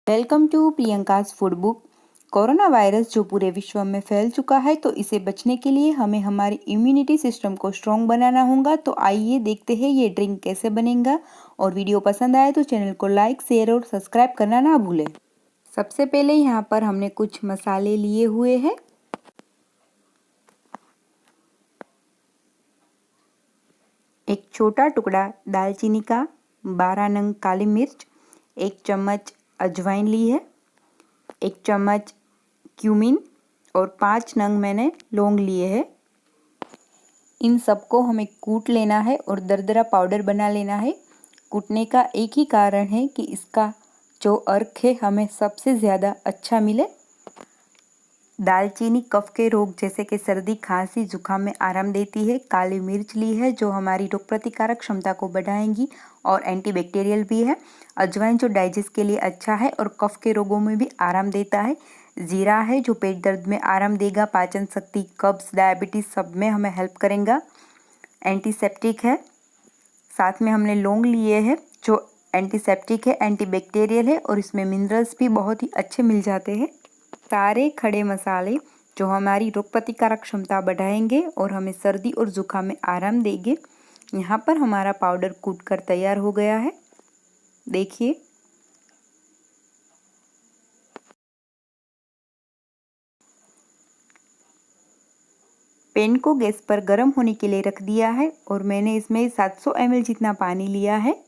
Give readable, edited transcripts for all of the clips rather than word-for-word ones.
Welcome to Priyanka's food book. Corona virus जो पूरे विश्व में फैल चुका है, तो इसे बचने के लिए हमें हमारी इम्यूनिटी सिस्टम को स्ट्रॉन्ग बनाना होगा। तो आइए देखते हैं ये ड्रिंक कैसे बनेगा। और वीडियो पसंद आए तो चैनल को लाइक, शेयर और सब्सक्राइब करना ना भूलें। सबसे पहले यहाँ पर हमने कुछ मसाले लिए हुए हैं। एक छोटा टुकड़ा दालचीनी का, 12 नंग काली मिर्च, 1 चम्मच अजवाइन ली है, 1 चम्मच क्यूमिन और 5 नंग मैंने लौंग लिए हैं। इन सबको हमें कूट लेना है और दरदरा पाउडर बना लेना है। कूटने का एक ही कारण है कि इसका जो अर्क है हमें सबसे ज़्यादा अच्छा मिले। दालचीनी कफ के रोग जैसे कि सर्दी, खांसी, जुकाम में आराम देती है। काली मिर्च ली है जो हमारी रोग प्रतिकारक क्षमता को बढ़ाएंगी और एंटीबैक्टीरियल भी है। अजवाइन जो डाइजेस्ट के लिए अच्छा है और कफ के रोगों में भी आराम देता है। जीरा है जो पेट दर्द में आराम देगा, पाचन शक्ति, कब्ज, डायबिटीज सब में हमें हेल्प करेगा। एंटीसेप्टिक है। साथ में हमने लौंग लिए हैं जो एंटीसेप्टिक है, एंटीबैक्टीरियल है और इसमें मिनरल्स भी बहुत ही अच्छे मिल जाते हैं। सारे खड़े मसाले जो हमारी रोग प्रतिकारक क्षमता बढ़ाएंगे और हमें सर्दी और जुकाम में आराम देंगे। यहाँ पर हमारा पाउडर कूट कर तैयार हो गया है, देखिए। पैन को गैस पर गर्म होने के लिए रख दिया है और मैंने इसमें 700 ml जितना पानी लिया है।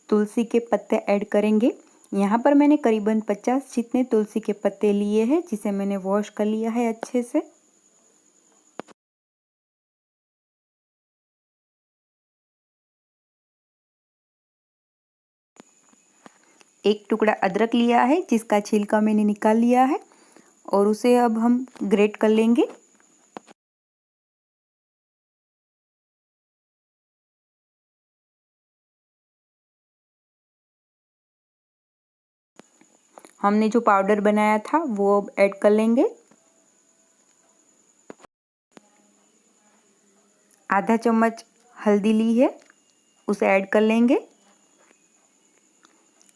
तुलसी के पत्ते ऐड करेंगे। यहाँ पर मैंने करीबन 50 जितने तुलसी के पत्ते लिए हैं, जिसे मैंने वॉश कर लिया है अच्छे से। एक टुकड़ा अदरक लिया है जिसका छिलका मैंने निकाल लिया है और उसे अब हम ग्रेट कर लेंगे। हमने जो पाउडर बनाया था वो अब ऐड कर लेंगे। आधा चम्मच हल्दी ली है, उसे ऐड कर लेंगे।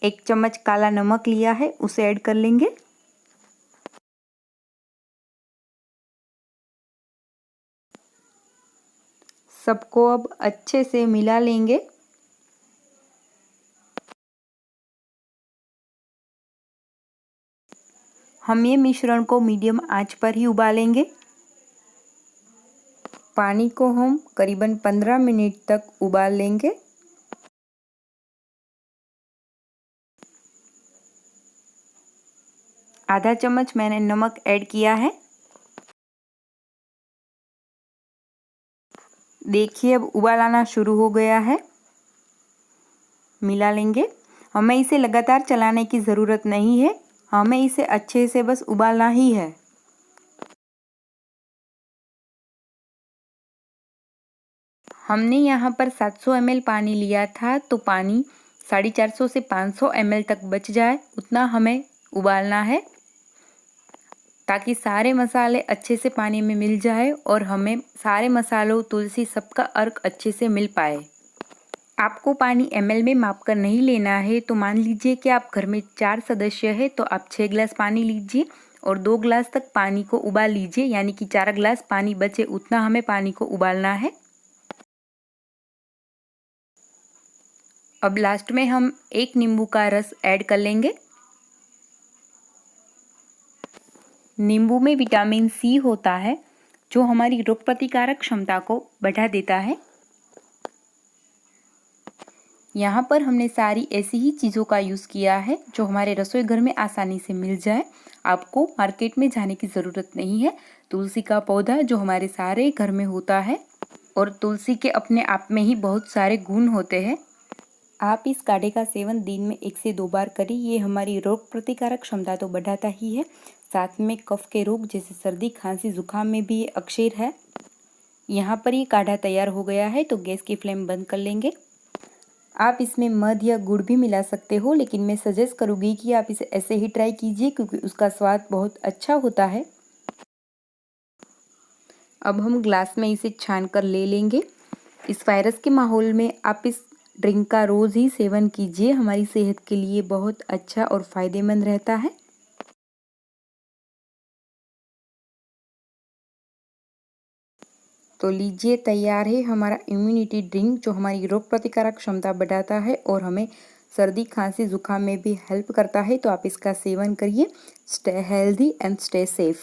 1 चम्मच काला नमक लिया है, उसे ऐड कर लेंगे। सबको अब अच्छे से मिला लेंगे। हम ये मिश्रण को मीडियम आंच पर ही उबालेंगे। पानी को हम करीबन 15 मिनट तक उबाल लेंगे। आधा चम्मच मैंने नमक ऐड किया है। देखिए अब उबाल आना शुरू हो गया है। मिला लेंगे। हमें इसे लगातार चलाने की ज़रूरत नहीं है, हमें इसे अच्छे से बस उबालना ही है। हमने यहाँ पर 700 ml पानी लिया था, तो पानी 450 से 500 ml तक बच जाए उतना हमें उबालना है, ताकि सारे मसाले अच्छे से पानी में मिल जाए और हमें सारे मसालों, तुलसी सबका अर्क अच्छे से मिल पाए। आपको पानी ml में माप कर नहीं लेना है। तो मान लीजिए कि आप घर में 4 सदस्य हैं, तो आप 6 गिलास पानी लीजिए और 2 गिलास तक पानी को उबाल लीजिए, यानी कि 4 गिलास पानी बचे उतना हमें पानी को उबालना है। अब लास्ट में हम 1 नींबू का रस ऐड कर लेंगे। नींबू में विटामिन सी होता है जो हमारी रोग प्रतिकारक क्षमता को बढ़ा देता है। यहाँ पर हमने सारी ऐसी ही चीज़ों का यूज़ किया है जो हमारे रसोई घर में आसानी से मिल जाए। आपको मार्केट में जाने की ज़रूरत नहीं है। तुलसी का पौधा जो हमारे सारे घर में होता है और तुलसी के अपने आप में ही बहुत सारे गुण होते हैं। आप इस काढ़े का सेवन दिन में 1 से 2 बार करें। ये हमारी रोग प्रतिकारक क्षमता तो बढ़ाता ही है, साथ में कफ के रोग जैसे सर्दी, खांसी, जुकाम में भी ये अक्षर है। यहाँ पर ये काढ़ा तैयार हो गया है, तो गैस की फ्लेम बंद कर लेंगे। आप इसमें मध या गुड़ भी मिला सकते हो, लेकिन मैं सजेस्ट करूँगी कि आप इसे ऐसे ही ट्राई कीजिए क्योंकि उसका स्वाद बहुत अच्छा होता है। अब हम ग्लास में इसे छान कर ले लेंगे। इस वायरस के माहौल में आप इस ड्रिंक का रोज़ ही सेवन कीजिए, हमारी सेहत के लिए बहुत अच्छा और फ़ायदेमंद रहता है। तो लीजिए, तैयार है हमारा इम्यूनिटी ड्रिंक जो हमारी रोग प्रतिकारक क्षमता बढ़ाता है और हमें सर्दी खांसी जुकाम में भी हेल्प करता है। तो आप इसका सेवन करिए। Stay healthy and stay safe.